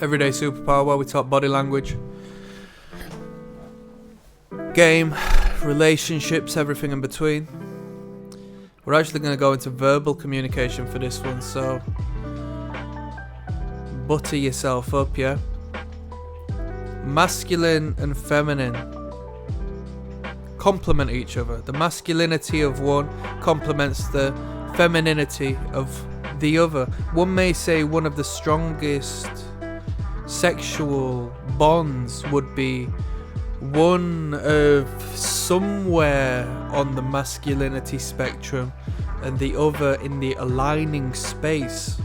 Everyday Superpower, where we talk body language, game, relationships, everything in between. We're actually going to go into verbal communication for this one, so butter yourself up, yeah? Masculine and feminine complement each other. The masculinity of one complements the femininity of the other. One may say one of the strongest sexual bonds would be one of somewhere on the masculinity spectrum and the other in the aligning space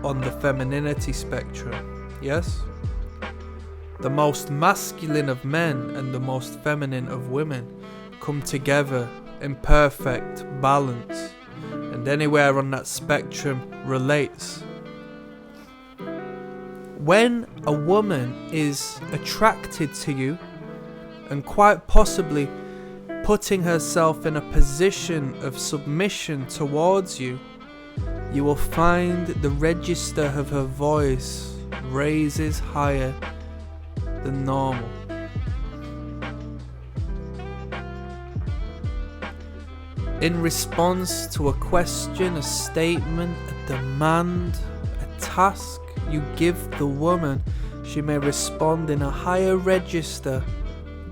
on the femininity spectrum. Yes? The most masculine of men and the most feminine of women come together in perfect balance, and anywhere on that spectrum relates. When a woman is attracted to you and quite possibly putting herself in a position of submission towards you, you will find the register of her voice raises higher than normal. In response to a question, a statement, a demand, a task you give the woman, she may respond in a higher register,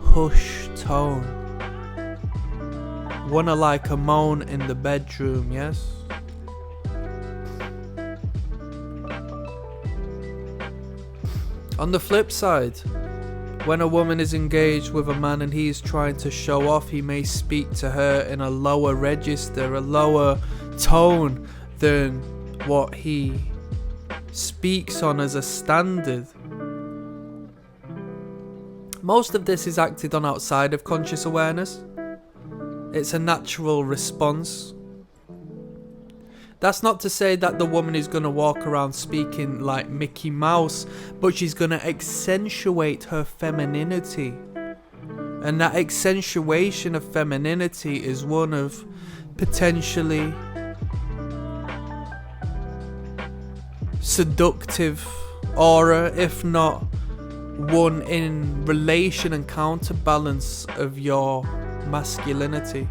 hush tone. Wanna like a moan in the bedroom, yes? On the flip side, when a woman is engaged with a man and he is trying to show off, he may speak to her in a lower register, a lower tone than what he speaks on as a standard. Most of this is acted on outside of conscious awareness. It's a natural response. That's not to say that the woman is going to walk around speaking like Mickey Mouse, but she's going to accentuate her femininity. And that accentuation of femininity is one of potentially seductive aura, if not one in relation and counterbalance of your masculinity.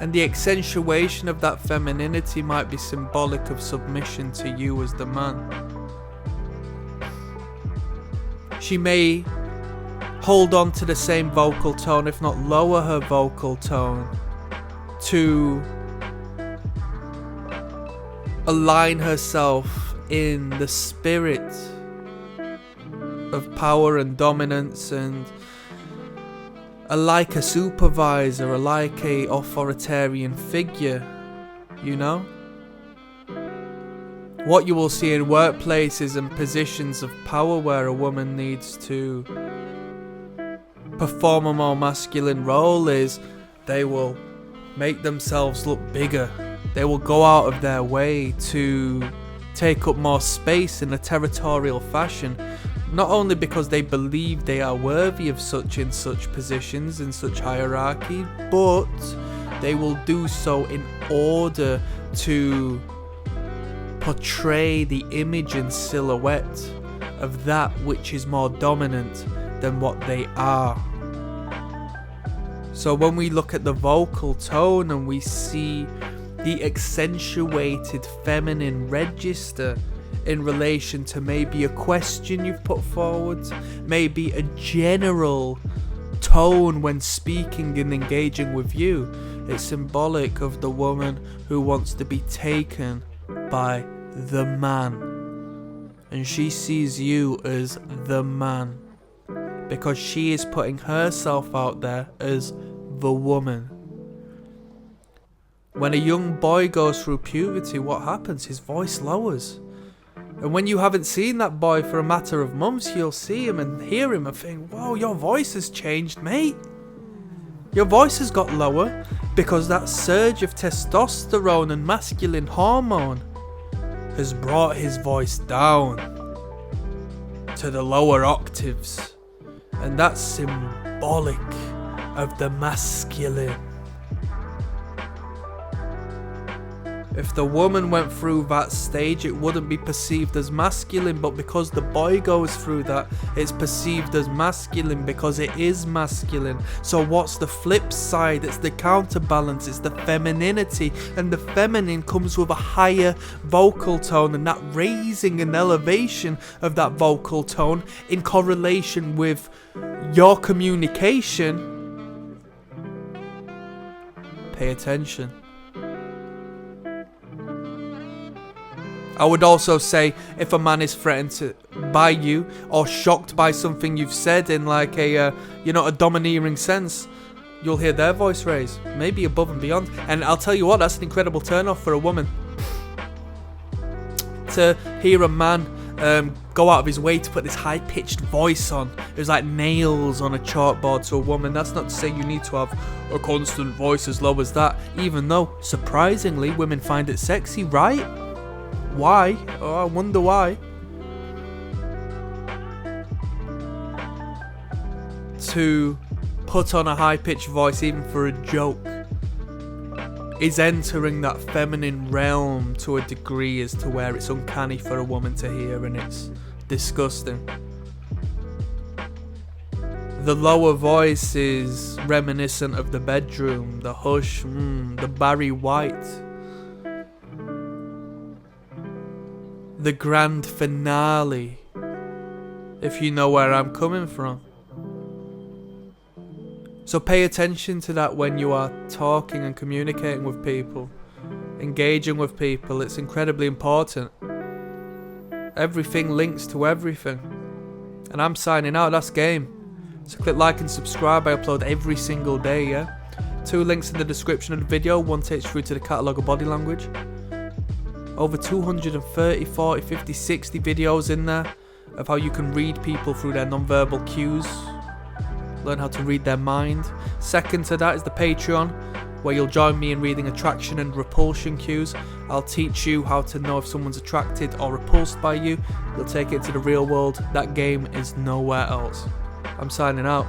And the accentuation of that femininity might be symbolic of submission to you as the man. She may hold on to the same vocal tone, if not lower her vocal tone, to align herself in the spirit of power and dominance, and like a supervisor, like a authoritarian figure, you know? What you will see in workplaces and positions of power where a woman needs to perform a more masculine role is they will make themselves look bigger. They will go out of their way to take up more space in a territorial fashion. Not only because they believe they are worthy of such in such positions, in such hierarchy, but they will do so in order to portray the image and silhouette of that which is more dominant than what they are. So when we look at the vocal tone and we see the accentuated feminine register in relation to maybe a question you've put forward, maybe a general tone when speaking and engaging with you, it's symbolic of the woman who wants to be taken by the man. And she sees you as the man because she is putting herself out there as the woman. When a young boy goes through puberty, what happens? His voice lowers. And when you haven't seen that boy for a matter of months, you'll see him and hear him and think, wow, your voice has changed, mate. Your voice has got lower because that surge of testosterone and masculine hormone has brought his voice down to the lower octaves. And that's symbolic of the masculine. If the woman went through that stage, it wouldn't be perceived as masculine, but because the boy goes through that, it's perceived as masculine because it is masculine. So what's the flip side? It's the counterbalance, it's the femininity, and the feminine comes with a higher vocal tone, and that raising and elevation of that vocal tone in correlation with your communication. Pay attention. I would also say if a man is threatened by you or shocked by something you've said in like a domineering sense, you'll hear their voice raise, maybe above and beyond. And I'll tell you what, that's an incredible turn off for a woman. To hear a man go out of his way to put this high-pitched voice on. It was like nails on a chalkboard to a woman. That's not to say you need to have a constant voice as low as that, even though, surprisingly, women find it sexy, right? Why? Oh, I wonder why. To put on a high-pitched voice even for a joke is entering that feminine realm to a degree as to where it's uncanny for a woman to hear, and it's disgusting. The lower voice is reminiscent of the bedroom, the hush, the Barry White. The grand finale, if you know where I'm coming from. So pay attention to that when you are talking and communicating with people, engaging with people. It's incredibly important. Everything links to everything. And I'm signing out, that's game. So click like and subscribe, I upload every single day, yeah? 2 links in the description of the video, one takes you through to the catalogue of body language. Over 230, 40, 50, 60 videos in there of how you can read people through their non-verbal cues. Learn how to read their mind. Second to that is the Patreon, where you'll join me in reading attraction and repulsion cues. I'll teach you how to know if someone's attracted or repulsed by you. You'll take it to the real world. That game is nowhere else. I'm signing out.